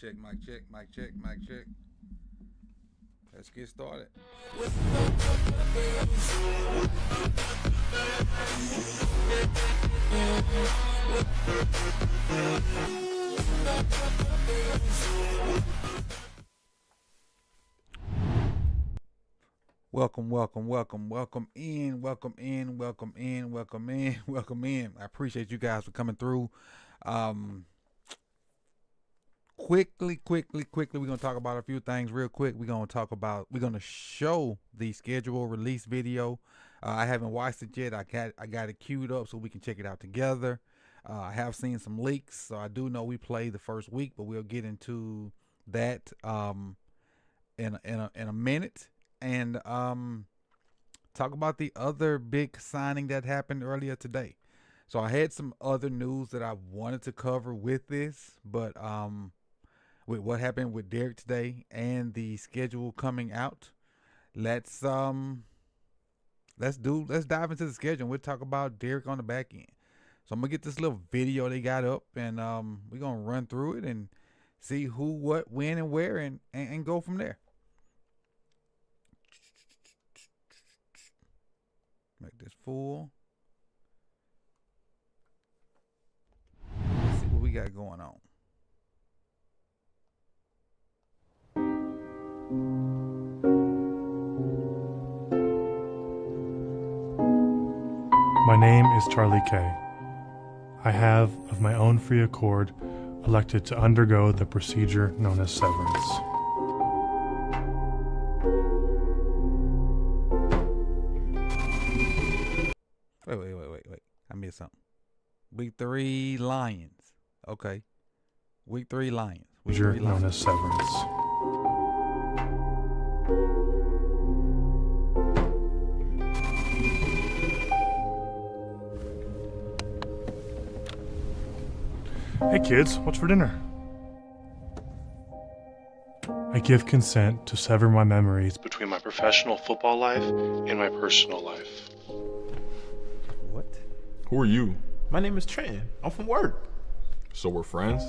check, mic check, mic check, mic check. Let's get started. Welcome in. I appreciate you guys for coming through. Quickly, we're going to talk about a few things real quick. We're going to show the schedule release video. I haven't watched it yet. I got it queued up so we can check it out together. I have seen some leaks, so I do know we played the first week, but we'll get into that in a minute. And talk about the other big signing that happened earlier today. So I had some other news that I wanted to cover with this, but with what happened with Derrick today and the schedule coming out, let's dive into the schedule. We'll talk about Derrick on the back end. So I'm gonna get this little video they got up, and we're gonna run through it and see who, what, when, and where, and go from there. Make this full. Let's see what we got going on. My name is Charlie K. I have, of my own free accord, elected to undergo the procedure known as severance. Wait. I missed something. Week 3 Lions. Okay. Week 3 Lions. Procedure known as severance. Hey kids, what's for dinner? I give consent to sever my memories between my professional football life and my personal life. What? Who are you? My name is Trent. I'm from work. So we're friends?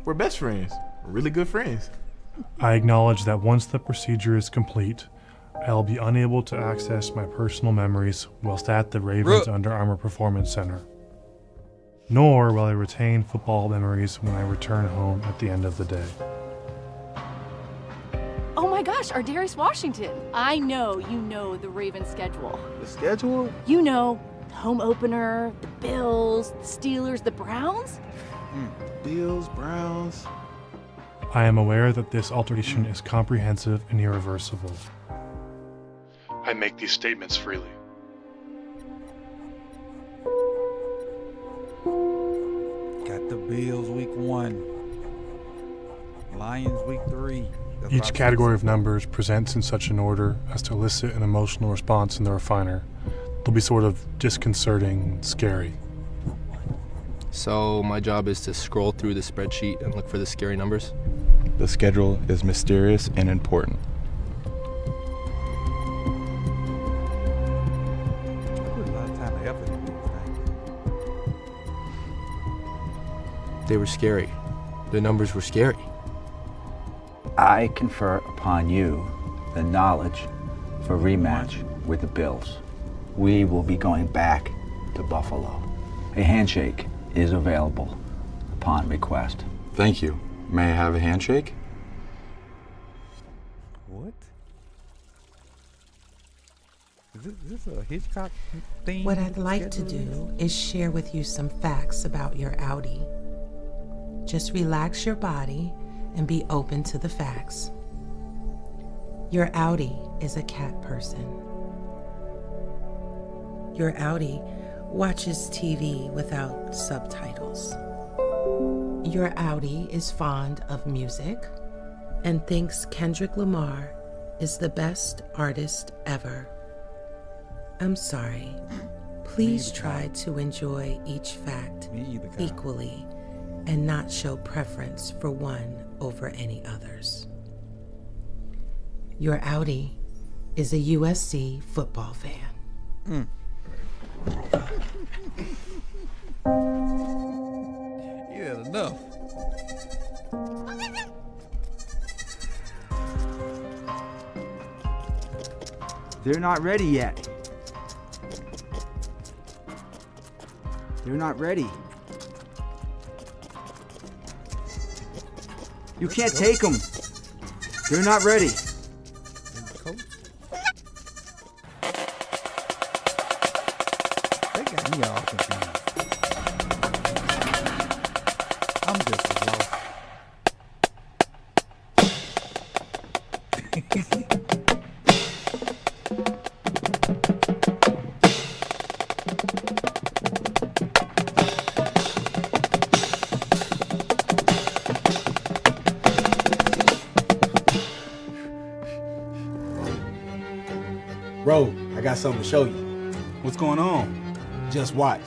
We're best friends. We're really good friends. I acknowledge that once the procedure is complete, I'll be unable to access my personal memories whilst at the Ravens Under Armour Performance Center. Nor will I retain football memories when I return home at the end of the day. Oh my gosh, our Darius Washington. I know you know the Ravens schedule. The schedule? You know, the home opener, the Bills, the Steelers, the Browns. Bills, Browns. I am aware that this alteration is comprehensive and irreversible. I make these statements freely. Got the Bills week 1. Lions week 3. Each category of numbers presents in such an order as to elicit an emotional response in the refiner. They'll be sort of disconcerting, scary. So my job is to scroll through the spreadsheet and look for the scary numbers? The schedule is mysterious and important. I put a lot of time and effort into these things. They were scary. The numbers were scary. I confer upon you the knowledge for rematch with the Bills. We will be going back to Buffalo. A handshake is available upon request. Thank you. May I have a handshake? What? Is this a Hitchcock thing? What I'd like to do is share with you some facts about your Audi. Just relax your body and be open to the facts. Your Audi is a cat person. Your Audi watches TV without subtitles. Your Audi is fond of music and thinks Kendrick Lamar is the best artist ever. I'm sorry. Please try to enjoy each fact equally and not show preference for one over any others. Your Audi is a USC football fan. You had enough. They're not ready yet. They're not ready. You can't take them. They're not ready. They got me all confused. I'm just lost. Bro, I got something to show you. What's going on? Just watch.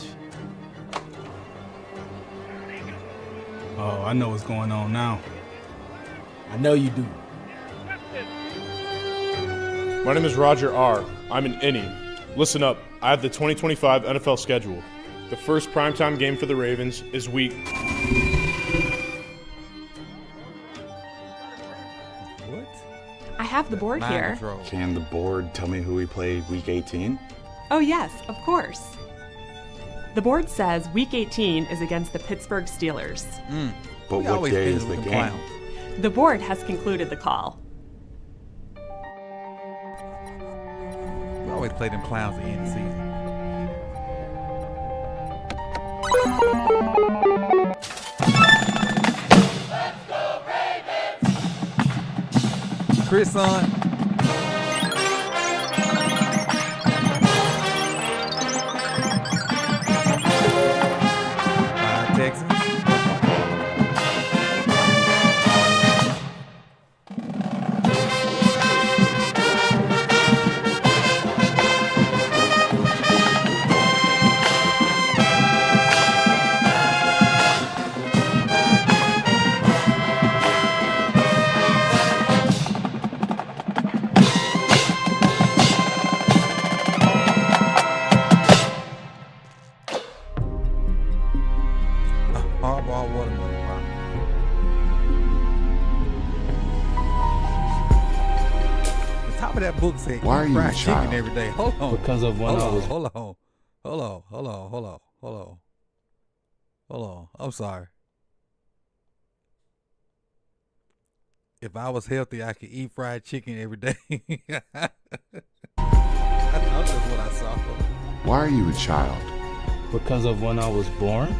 Oh, I know what's going on now. I know you do. My name is Roger R. I'm an innie. Listen up. I have the 2025 NFL schedule. The first primetime game for the Ravens is week... What? I have the board here. Can the board tell me who we play week 18? Oh yes, of course. The board says week 18 is against the Pittsburgh Steelers. But what day is the game? The board has concluded the call. We always play them clowns at the end of the season. Chris son. Texans. Hardball watermelon pie. The top of that book said Why are you a fried chicken child? every day. Hold on. Because of when I was- Hold on. I'm sorry. If I was healthy, I could eat fried chicken every day. That's just what I saw. Why are you a child? Because of when I was born?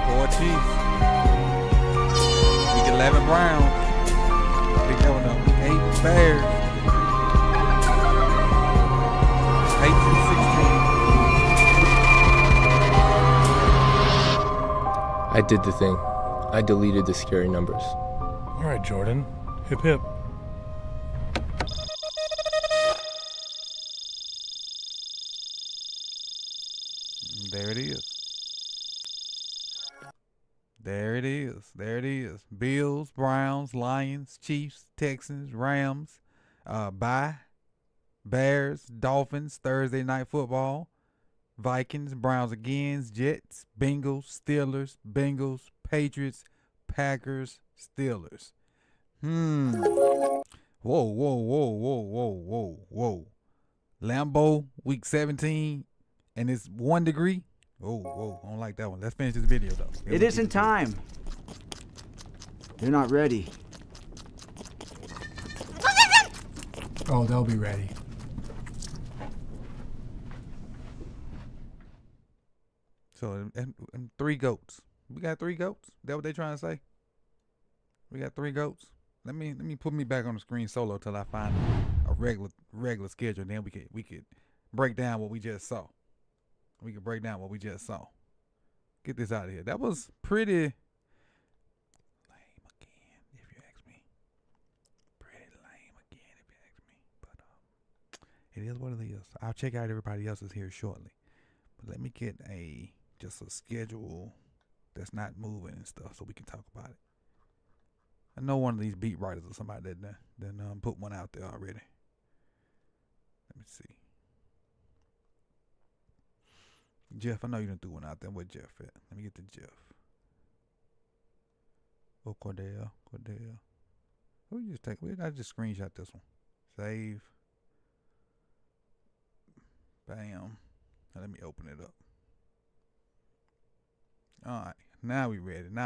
Four Chiefs. Week 11 Browns. Pick that one up. Week 8 Bears. Patriots 16. I did the thing. I deleted the scary numbers. All right, Jordan. Hip hip. There it is. There it is. There it is. Bills, Browns, Lions, Chiefs, Texans, Rams, bye. Bears, Dolphins, Thursday night football, Vikings, Browns again, Jets, Bengals, Steelers, Bengals, Patriots, Packers, Steelers. Whoa. Lambeau, week 17, and it's 1 degree. Whoa. I don't like that one. Let's finish this video, though. It isn't time. They're not ready. Oh, they'll be ready. So, and 3 goats. We got 3 goats? That what they trying to say? We got 3 goats? Let me put me back on the screen solo till I find a regular schedule. Then we could break down what we just saw. We could break down what we just saw. Get this out of here. That was pretty lame again, if you ask me. Pretty lame again, if you ask me. But it is what it is. I'll check out everybody else's here shortly. But let me get just a schedule that's not moving and stuff so we can talk about it. I know one of these beat writers or somebody that put one out there already. Let me see. Jeff, I know you done threw one out there. Where Jeff at? Let me get to Jeff. Oh, Cordell. I just screenshot this one. Save. Bam. Now let me open it up. All right. Now we ready. And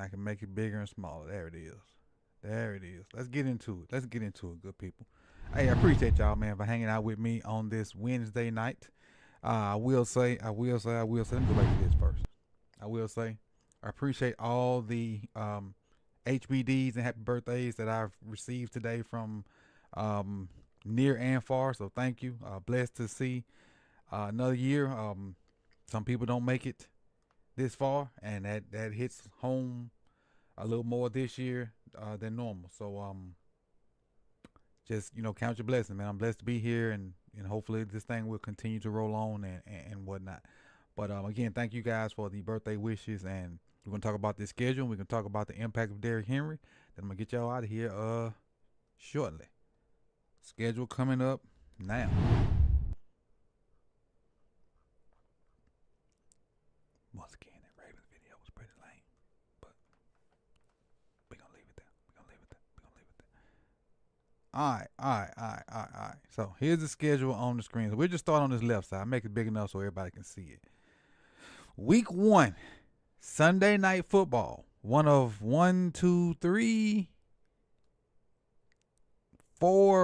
I can make it bigger and smaller. There it is. Let's get into it, good people. Hey, I appreciate y'all, man, for hanging out with me on this Wednesday night. I will say, let me go back to this first. I will say, I appreciate all the HBDs and happy birthdays that I've received today from near and far. So thank you. Blessed to see another year. Some people don't make it this far, and that hits home a little more this year than normal. So just count your blessings, man. I'm blessed to be here, and hopefully this thing will continue to roll on and whatnot. But again, thank you guys for the birthday wishes, and we're gonna talk about this schedule. We're gonna talk about the impact of Derrick Henry. Then I'm gonna get y'all out of here shortly. Schedule coming up now. Once again, that Ravens video was pretty lame, but we're gonna leave it there. All right. So here's the schedule on the screen. So we'll just start on this left side. Make it big enough so everybody can see it. Week 1, Sunday Night Football. One of 4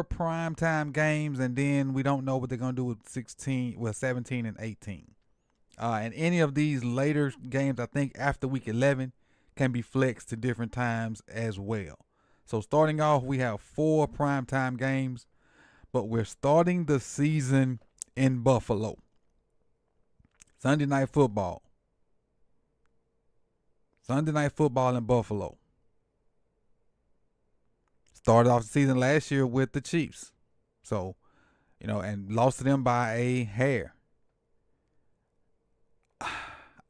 primetime games, and then we don't know what they're gonna do with 17 and 18. And any of these later games, I think after week 11, can be flexed to different times as well. So starting off, we have 4 primetime games, but we're starting the season in Buffalo. Sunday Night Football. Sunday Night Football in Buffalo. Started off the season last year with the Chiefs. So, and lost to them by a hair.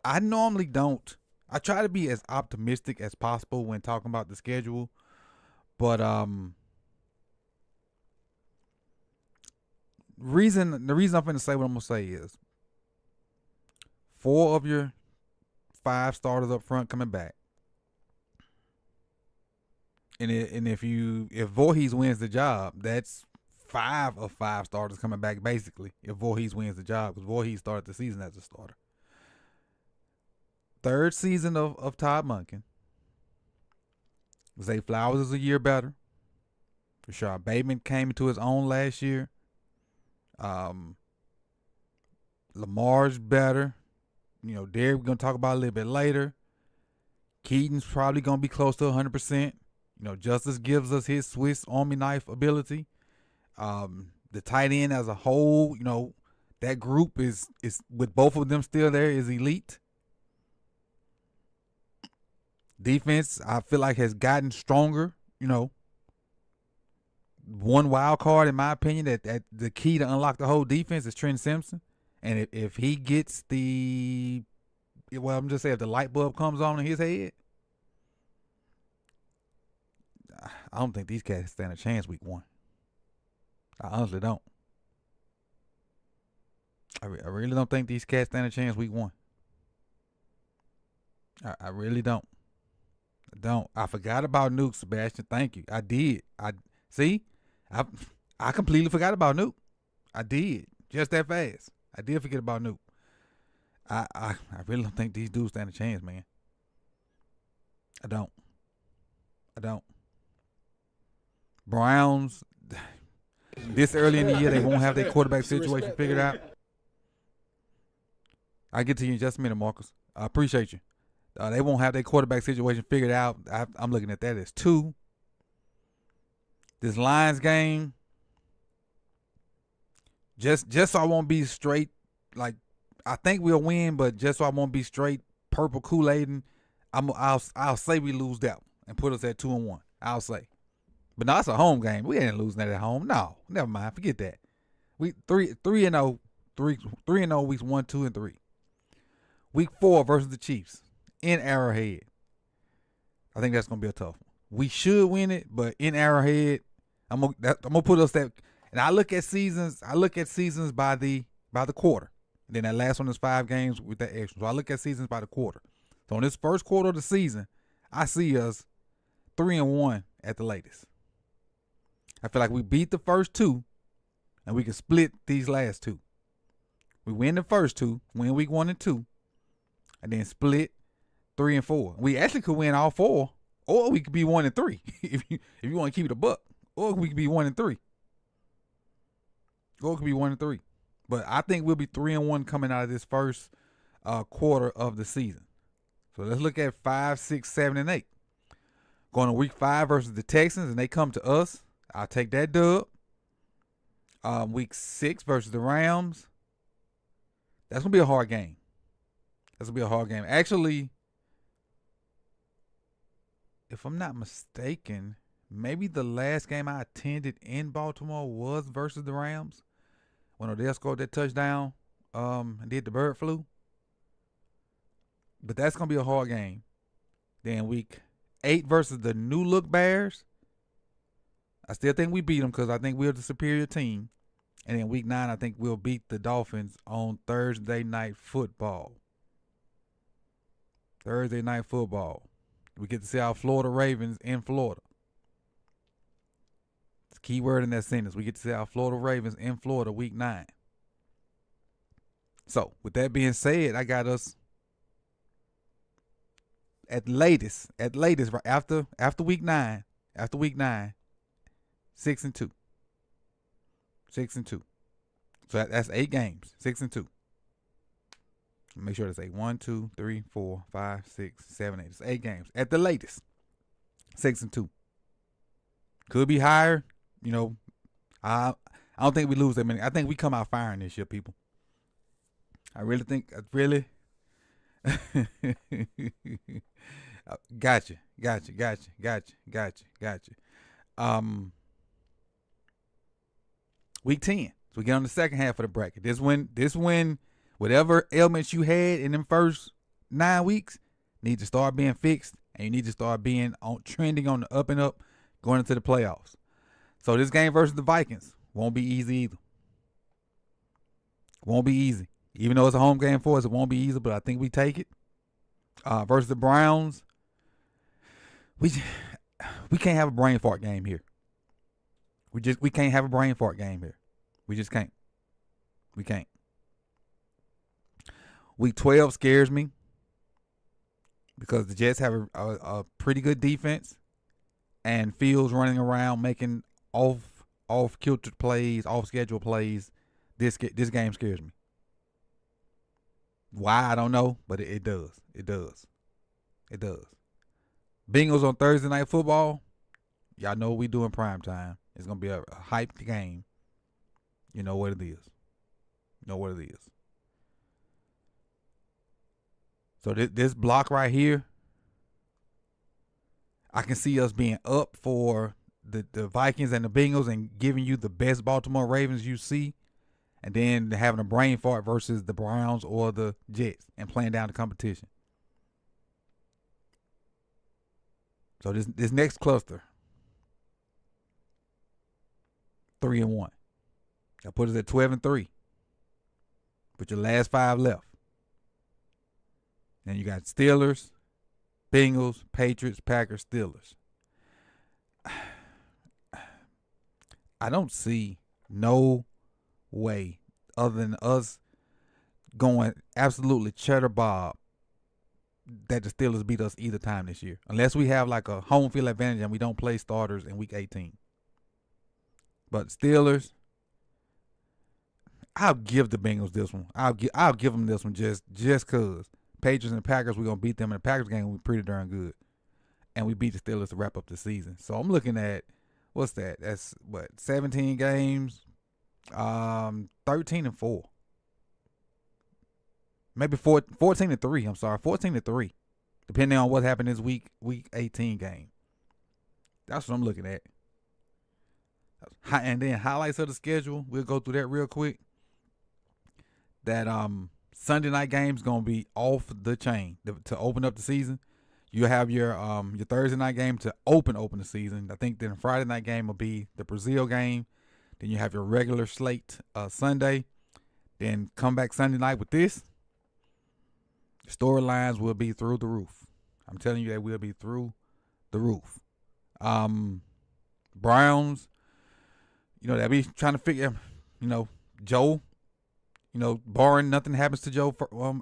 I normally don't. I try to be as optimistic as possible when talking about the schedule. But the reason I'm going to say what I'm going to say is 4 of your 5 starters up front coming back. And if Voorhees wins the job, that's 5 of 5 starters coming back basically. If Voorhees wins the job, because Voorhees started the season as a starter. 3rd season of Todd Monken. Zay Flowers is a year better. Rashard Bateman came into his own last year. Lamar's better. Derrick we're going to talk about a little bit later. Keaton's probably going to be close to 100%. Justice gives us his Swiss Army knife ability. The tight end as a whole, that group is with both of them still there is elite. Defense, I feel like, has gotten stronger. One wild card, in my opinion, that the key to unlock the whole defense is Trent Simpson. And if he gets if the light bulb comes on in his head, I don't think these cats stand a chance week 1. I honestly don't. I really don't think these cats stand a chance week 1. I really don't. I forgot about Nuke, Sebastian. Thank you. I did. I completely forgot about Nuke. I did. Just that fast. I did forget about Nuke. I really don't think these dudes stand a chance, man. I don't. Browns, this early in the year, they won't have their quarterback situation figured out. I'll get to you in just a minute, Marcus. I appreciate you. They won't have their quarterback situation figured out. I'm looking at that as 2. This Lions game, just so I won't be straight, like, I think we'll win, but just so I won't be straight purple Kool-Aiding, I'll say we lose that one and put us at 2-1. I'll say. But no, it's a home game. We ain't losing that at home. No, never mind. Forget that. We 3-0 weeks 1, 2, and 3. Week 4 versus the Chiefs in Arrowhead. I think that's gonna be a tough one. We should win it, but in Arrowhead, I'm gonna put us that. And I look at seasons. I look at seasons by the quarter. And then that last one is 5 games with that extra. So I look at seasons by the quarter. So in this first quarter of the season, I see us 3-1 at the latest. I feel like we beat the first 2, and we can split these last 2. We win the first 2, win week 1 and 2, and then split 3 and 4. We actually could win all 4, or we could be 1 and 3 if you want to keep it a buck. Or we could be 1 and 3. Or it could be 1 and 3. But I think we'll be 3-1 coming out of this first quarter of the season. So let's look at 5, 6, 7, and 8. Going to week 5 versus the Texans, and they come to us. I'll take that dub. Week 6 versus the Rams. That's going to be a hard game. That's going to be a hard game. Actually, if I'm not mistaken, maybe the last game I attended in Baltimore was versus the Rams when Odell scored that touchdown and did the bird flu. But that's going to be a hard game. Then week 8 versus the new look Bears. I still think we beat them because I think we're the superior team. And then week 9, I think we'll beat the Dolphins on Thursday Night Football. Thursday Night Football. We get to see our Florida Ravens in Florida. It's a key word in that sentence. We get to see our Florida Ravens in Florida week 9. So, with that being said, I got us at latest, right after week 9, 6-2. 6-2. So that's 8 games. 6-2. Make sure that's 8. 1, 2, 3, 4, 5, 6, 7, 8. It's 8 games at the latest. 6-2. Could be higher. You know, I don't think we lose that many. I think we come out firing this year, people. I really think. Gotcha. Week 10. So we get on the second half of the bracket. This when whatever ailments you had in them first 9 weeks need to start being fixed, and you need to start being trending on the up and up going into the playoffs. So this game versus the Vikings won't be easy either. Won't be easy. Even though it's a home game for us, it won't be easy, but I think we take it. Versus the Browns, we can't have a brain fart game here. We can't have a brain fart game here. We just can't. We can't. Week 12 scares me because the Jets have a pretty good defense, and Fields running around making off kilter plays, off schedule plays. This game scares me. Why, I don't know, but it does. It does. Bengals on Thursday Night Football. Y'all know what we do in prime time. It's going to be a hyped game. You know what it is. So this block right here, I can see us being up for the Vikings and the Bengals and giving you the best Baltimore Ravens you see, and then having a brain fart versus the Browns or the Jets and playing down the competition. So this next cluster, 3-1. That put us at 12-3. Put your last 5 left. Then you got Steelers, Bengals, Patriots, Packers, Steelers. I don't see no way other than us going absolutely cheddar bob that the Steelers beat us either time this year. Unless we have like a home field advantage and we don't play starters in week 18. But Steelers, I'll give the Bengals this one. I'll give them this one just because. Patriots and Packers, we're going to beat them in the Packers game. We're pretty darn good. And we beat the Steelers to wrap up the season. So I'm looking at, what's that? That's, 17 games, 13-4. Maybe 14-3. I'm sorry, 14-3. Depending on what happened this week 18 game. That's what I'm looking at. And then highlights of the schedule. We'll go through that real quick. That Sunday night game's going to be off the chain to open up the season. You have your Thursday night game to open the season. I think then Friday night game will be the Brazil game. Then you have your regular slate Sunday. Then come back Sunday night with this. Storylines will be through the roof. I'm telling you, they will be through the roof. Browns, they'll be trying to figure, Joe, barring nothing happens to Joe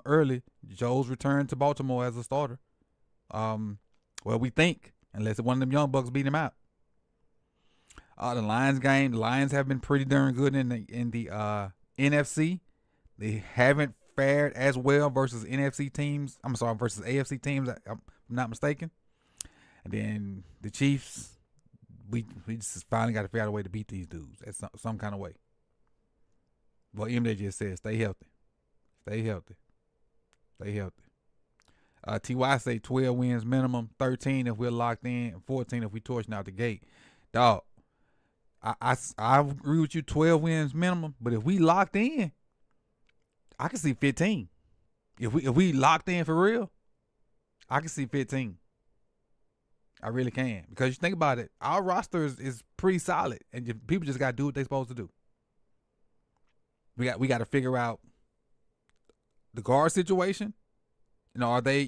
early, Joe's return to Baltimore as a starter. Well, we think, unless one of them young bucks beat him out. The Lions game, the Lions have been pretty darn good in the NFC. They haven't fared as well versus NFC teams. Versus AFC teams. I'm not mistaken. And then the Chiefs, we just finally got to figure out a way to beat these dudes at some kind of way. Well, MJ just said, stay healthy. Stay healthy. Stay healthy. TY say 12 wins minimum, 13 if we're locked in, and 14 if we torching out the gate. Dog, I agree with you, 12 wins minimum, but if we locked in, I can see 15. If we locked in for real, I can see 15. I really can. Because you think about it, our roster is pretty solid, and people just got to do what they're supposed to do. We got to figure out the guard situation. Are they,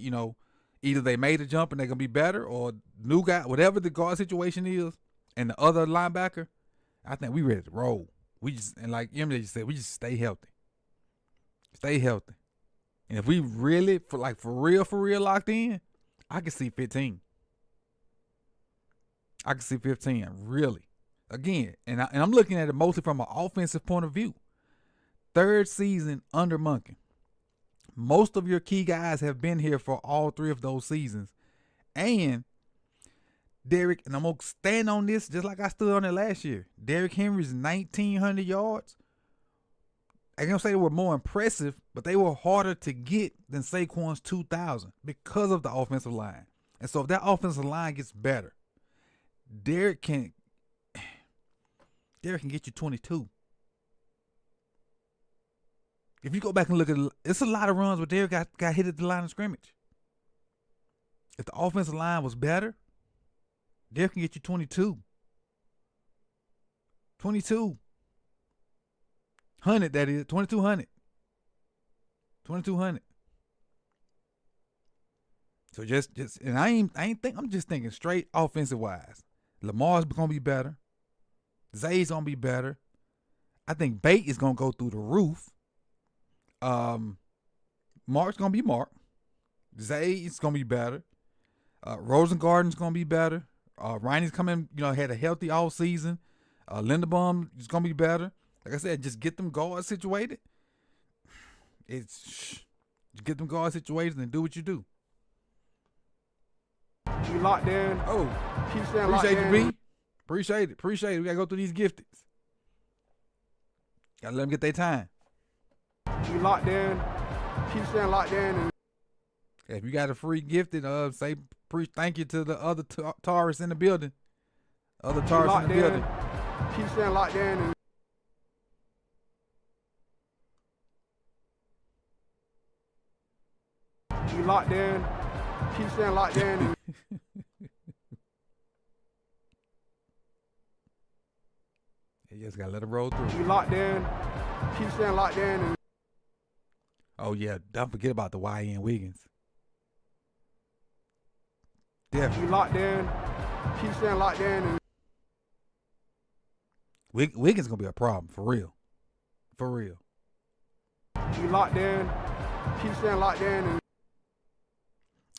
either they made a jump and they're going to be better, or new guy, whatever the guard situation is, and the other linebacker, I think we ready to roll. We just, and like MJ just said, we just stay healthy. Stay healthy. And if we really, for real locked in, I can see 15. I can see 15, really. Again, and I'm looking at it mostly from an offensive point of view. Third season under Monken. Most of your key guys have been here for all three of those seasons. And Derrick, and I'm going to stand on this just like I stood on it last year. Derrick Henry's 1,900 yards. I'm going to say they were more impressive, but they were harder to get than Saquon's 2,000 because of the offensive line. And so if that offensive line gets better, Derrick can get you 22. If you go back and look at it, it's a lot of runs where Derrick got hit at the line of scrimmage. If the offensive line was better, Derrick can get you 22. 2,200, that is. 2,200. 2,200. So just and I ain't think, I'm just thinking straight offensive wise. Lamar's gonna be better. Zay's gonna be better. I think Bate is gonna go through the roof. Mark's gonna be Mark. Zay is gonna be better. Rosengarten's gonna be better. Riney's coming, had a healthy all season. Linderbaum is gonna be better. Like I said, just get them guards situated. Just get them guards situated and do what you do. You locked in. Oh, keep staying locked in. Appreciate you, B. Appreciate it. We gotta go through these gifteds. Gotta let them get their time. You locked in. Keep staying locked in. If you got a free gifted, say thank you to the other Taurus in the building. Other Taurus in the building. Keep staying locked in. You locked in. Keep staying locked in. You just gotta let it roll through. You locked in. Keep staying locked in. Oh yeah, don't forget about the YN Wiggins. Definitely. You locked in. Keep staying locked in. Wiggins gonna be a problem for real. For real. You locked in. Keep staying locked in.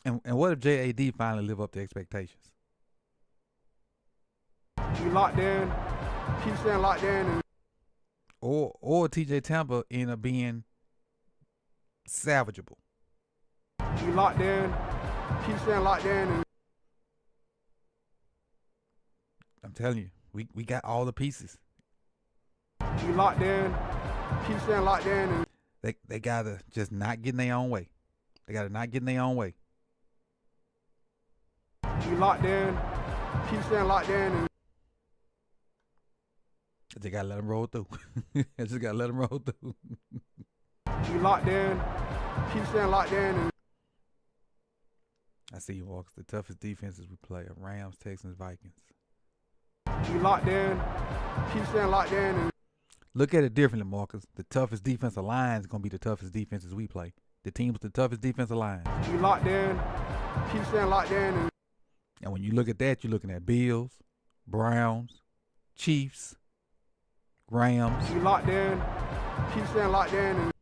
And what if JAD finally live up to expectations? You locked in. Keep staying locked in. Or TJ Tampa end up being salvageable. You locked in. Keep staying locked in. I'm telling you, we got all the pieces. You locked in. Keep staying locked in. They gotta just not get in their own way. They gotta not get in their own way. You locked in. Keep staying locked in. They gotta let them roll through. I just gotta let them roll through. You locked in. Keep staying locked in. I see you, Walks. The toughest defenses we play are Rams, Texans, Vikings. You locked in. Keep staying locked in. And Look at it differently, Marcus. The toughest defensive line is going to be the toughest defenses we play. The team with the toughest defensive lines. you locked in. Keep staying locked in. And when you look at that, you're looking at Bills, Browns, Chiefs, Rams. You locked in. Keep staying locked in. And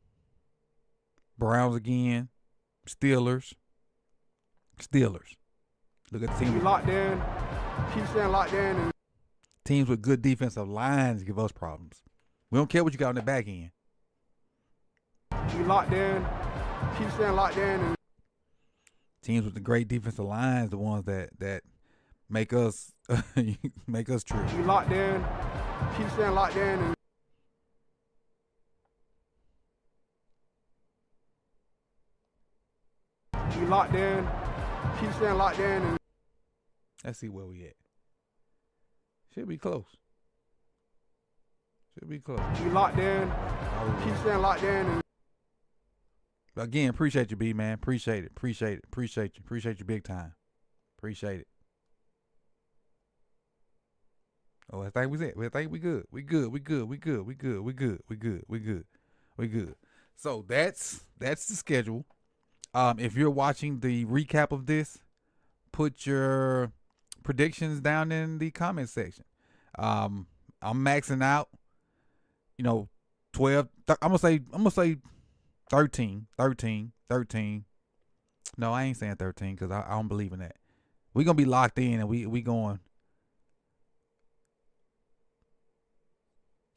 Browns again, Steelers. Look at the team. you locked in. Keep staying locked in. And teams with good defensive lines give us problems. We don't care what you got on the back end. you locked in. Keep staying locked in. And Teams with the great defensive lines, the ones that make us make us true. you locked in. Keep staying locked in. And you locked in. Keep staying locked in. And Let's see where we at. Should be close. you locked in. Keep staying locked in. And Again, appreciate you, B, man. Appreciate it. Appreciate you big time. Appreciate it. Oh, I think we good. We good. So that's the schedule. If you're watching the recap of this, put your predictions down in the comment section. I'm maxing out, 12. I'm gonna say 13. No, I ain't saying 13 because I don't believe in that. We're gonna be locked in and we going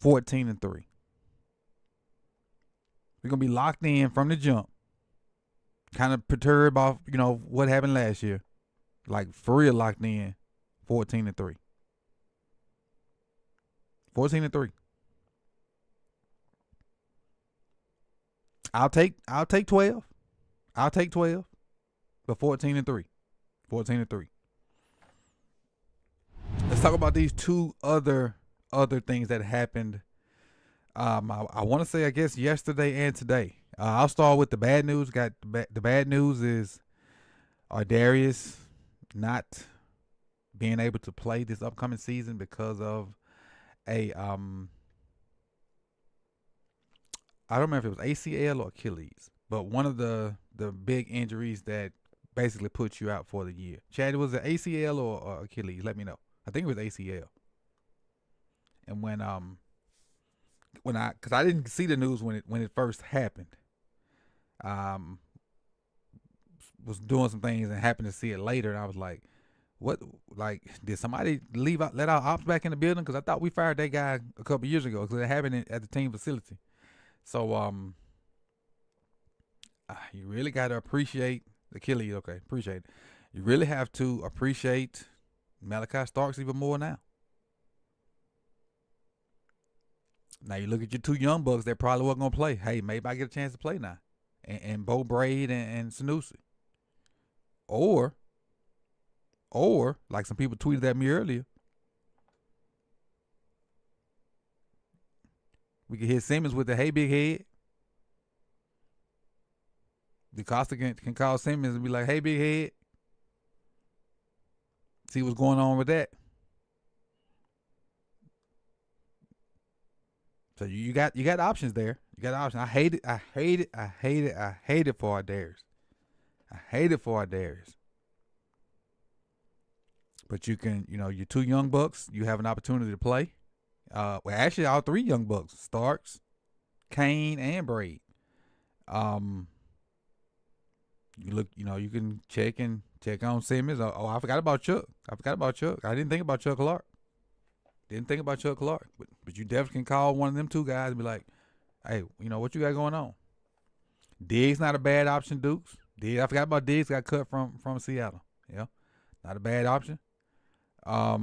14-3. We're gonna be locked in from the jump. Kind of perturbed off, what happened last year. Like for real locked in 14-3. 14-3. I'll take 12. I'll take 12. But 14-3. 14-3. Let's talk about these two other things that happened. I want to say, I guess, yesterday and today. I'll start with the bad news. The bad news is Darius not being able to play this upcoming season because of I don't remember if it was ACL or Achilles, but one of the big injuries that basically puts you out for the year. Chad, was it ACL or Achilles? Let me know. I think it was ACL. And because I didn't see the news when it first happened. Was doing some things and happened to see it later, and I was like, "What? Like, did somebody let our ops back in the building?" Because I thought we fired that guy a couple years ago because it happened at the team facility. So, you really got to appreciate Achilles. Okay, appreciate it. You really have to appreciate Malachi Starks even more now. Now you look at your two young bucks that probably weren't gonna play. Hey, maybe I get a chance to play now, and Bo Braid and Sanusi. Or like some people tweeted at me earlier, we could hit Simmons with the "Hey, big head." DeCosta can call Simmons and be like, "Hey, big head." See what's going on with that. So you got options there. You got options. I hate it for our Darius. But you can, your two young bucks, you have an opportunity to play. Well, actually, all three young bucks: Starks, Kane, and Braid. You look, you can check on Simmons. Oh, I forgot about Chuck. I didn't think about Chuck Clark. But you definitely can call one of them two guys and be like, "Hey, what you got going on?" Diggs not a bad option, Dukes. I forgot about Diggs. Got cut from Seattle. Yeah, not a bad option. I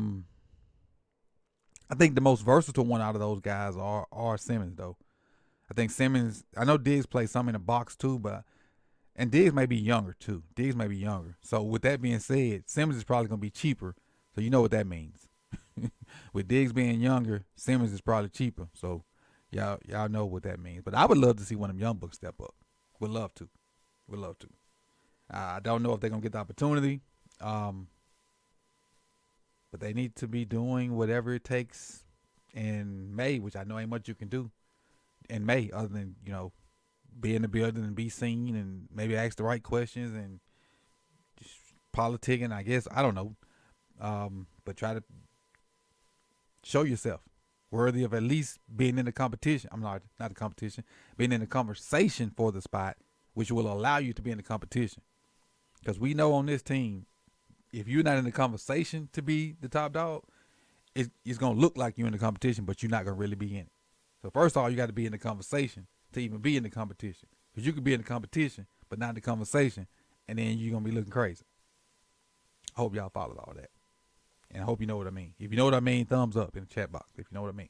think the most versatile one out of those guys are Simmons, though. I think Simmons. I know Diggs plays some in the box too, and Diggs may be younger too. So with that being said, Simmons is probably gonna be cheaper. So you know what that means. With Diggs being younger, Simmons is probably cheaper. So y'all know what that means. But I would love to see one of them young bucks step up. Would love to. I don't know if they're gonna get the opportunity, but they need to be doing whatever it takes in May, which I know ain't much you can do in May other than be in the building and be seen and maybe ask the right questions and just politicking. I guess I don't know, but try to show yourself worthy of at least being in the competition. I'm not the competition, being in the conversation for the spot, which will allow you to be in the competition. Because we know on this team, if you're not in the conversation to be the top dog, it's going to look like you're in the competition, but you're not going to really be in it. So first of all, you got to be in the conversation to even be in the competition. Because you could be in the competition, but not in the conversation, and then you're going to be looking crazy. I hope y'all followed all that. And I hope you know what I mean. If you know what I mean, thumbs up in the chat box. If you know what I mean.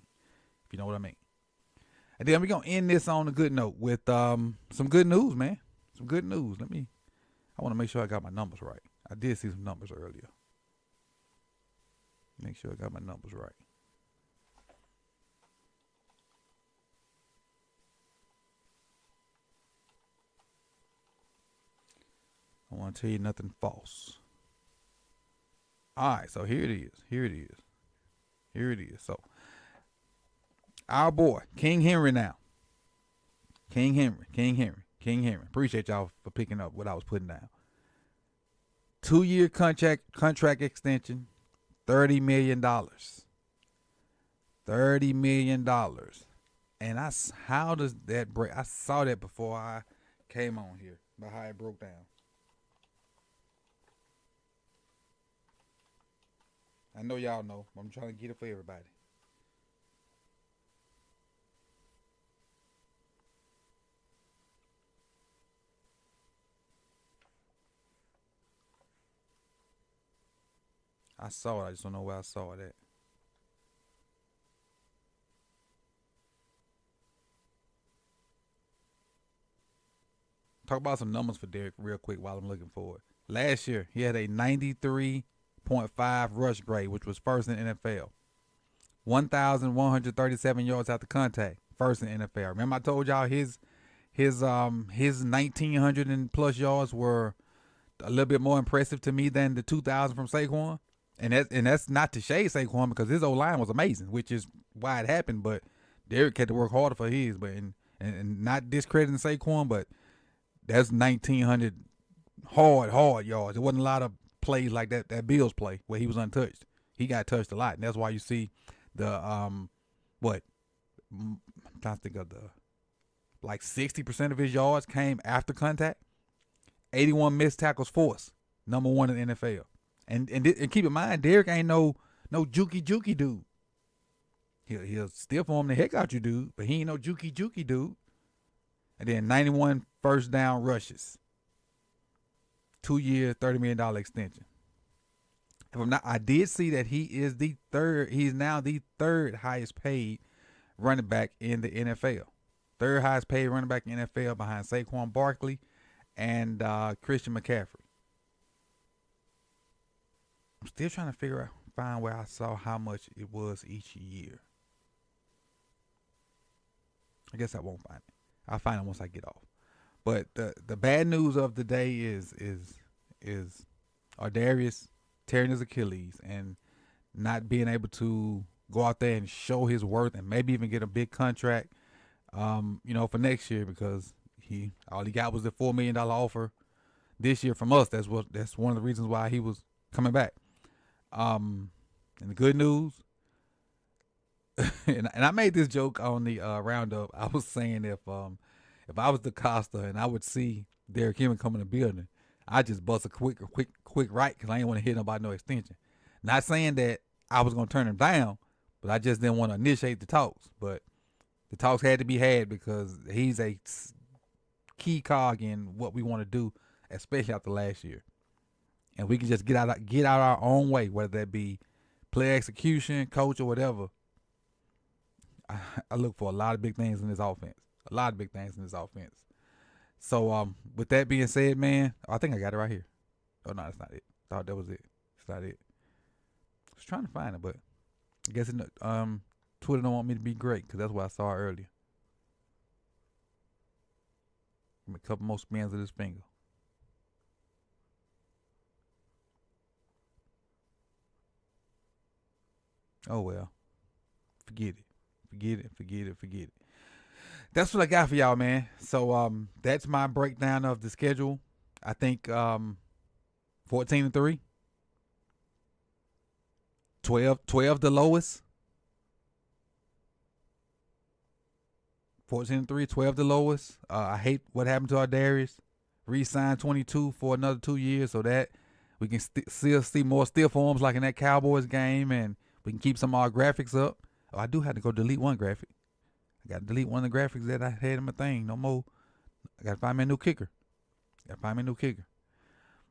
If you know what I mean. And then we're going to end this on a good note with some good news, man. Some good news. I want to make sure I got my numbers right. I did see some numbers earlier. Make sure I got my numbers right. I want to tell you nothing false. All right, so here it is. So, our boy, King Henry now. King Henry. Appreciate y'all for picking up what I was putting down. 2-year contract extension, $30 million. $30 million. And how does that break? I saw that before I came on here, about how it broke down. I know y'all know. I'm trying to get it for everybody. I saw it. I just don't know where I saw it at. Talk about some numbers for Derrick real quick while I'm looking for it. Last year, he had a 93.5 rush grade, which was first in NFL. 1,137 yards after contact, first in NFL. Remember I told y'all his 1,900 and plus yards were a little bit more impressive to me than the 2,000 from Saquon. And that's not to shade Saquon because his O-line was amazing, which is why it happened. But Derrick had to work harder for his. But and not discrediting Saquon, but that's 1,900 hard yards. There wasn't a lot of plays like that Bills play where he was untouched. He got touched a lot, and that's why you see the I'm trying to think of like 60% of his yards came after contact. 81 missed tackles forced, number 1 in the NFL. And keep in mind, Derrick ain't no jukey dude. He'll still form the heck out you dude, but he ain't no jukey dude. And then 91 first down rushes. 2-year, $30 million extension. If I'm not, I did see that he is the third. He's now the third highest paid running back in the NFL. Third highest paid running back in the NFL behind Saquon Barkley and Christian McCaffrey. I'm still trying to find where I saw how much it was each year. I guess I won't find it. I'll find it once I get off. But the bad news of the day is Ardarius tearing his Achilles and not being able to go out there and show his worth and maybe even get a big contract, for next year because all he got was the $4 million offer this year from us. That's one of the reasons why he was coming back. And the good news, and I made this joke on the roundup. I was saying if I was the Costa and I would see Derrick Henry come in the building, I just bust a quick right because I didn't want to hit nobody no extension. Not saying that I was gonna turn him down, but I just didn't want to initiate the talks. But the talks had to be had because he's a key cog in what we want to do, especially after last year. And we can just get out our own way, whether that be play execution, coach, or whatever. I look for a lot of big things in this offense. So with that being said, man, I think I got it right here. Oh no, that's not it. I thought that was it. It's not it. I was trying to find it, but I guess Twitter don't want me to be great because that's what I saw earlier. Give me a couple more spins of this finger. Oh well. Forget it. That's what I got for y'all, man. So that's my breakdown of the schedule. I think 14-3. 12 the lowest. 14-3, 12 the lowest. I hate what happened to our Darius. Re-signed 22 for another 2 years so that we can still see more still forms like in that Cowboys game, and we can keep some of our graphics up. Oh, I do have to go delete one graphic. I got to delete one of the graphics that I had in my thing. No more. I got to find me a new kicker.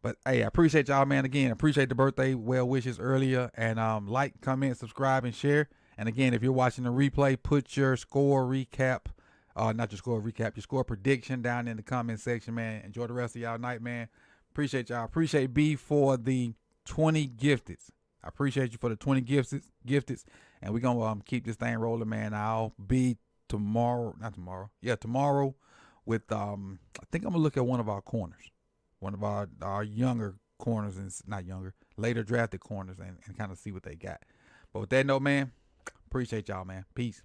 But, hey, I appreciate y'all, man. Again, appreciate the birthday well wishes earlier. And like, comment, subscribe, and share. And, again, if you're watching the replay, put your score recap, not your score recap, your score prediction down in the comment section, man. Enjoy the rest of y'all night, man. Appreciate y'all. Appreciate B for the 20 gifteds. I appreciate you for the 20 gifteds. And we're going to keep this thing rolling, man. I'll be tomorrow with, I think I'm going to look at one of our corners. One of our younger corners, and not younger, later drafted corners, and kind of see what they got. But with that note, man, appreciate y'all, man. Peace.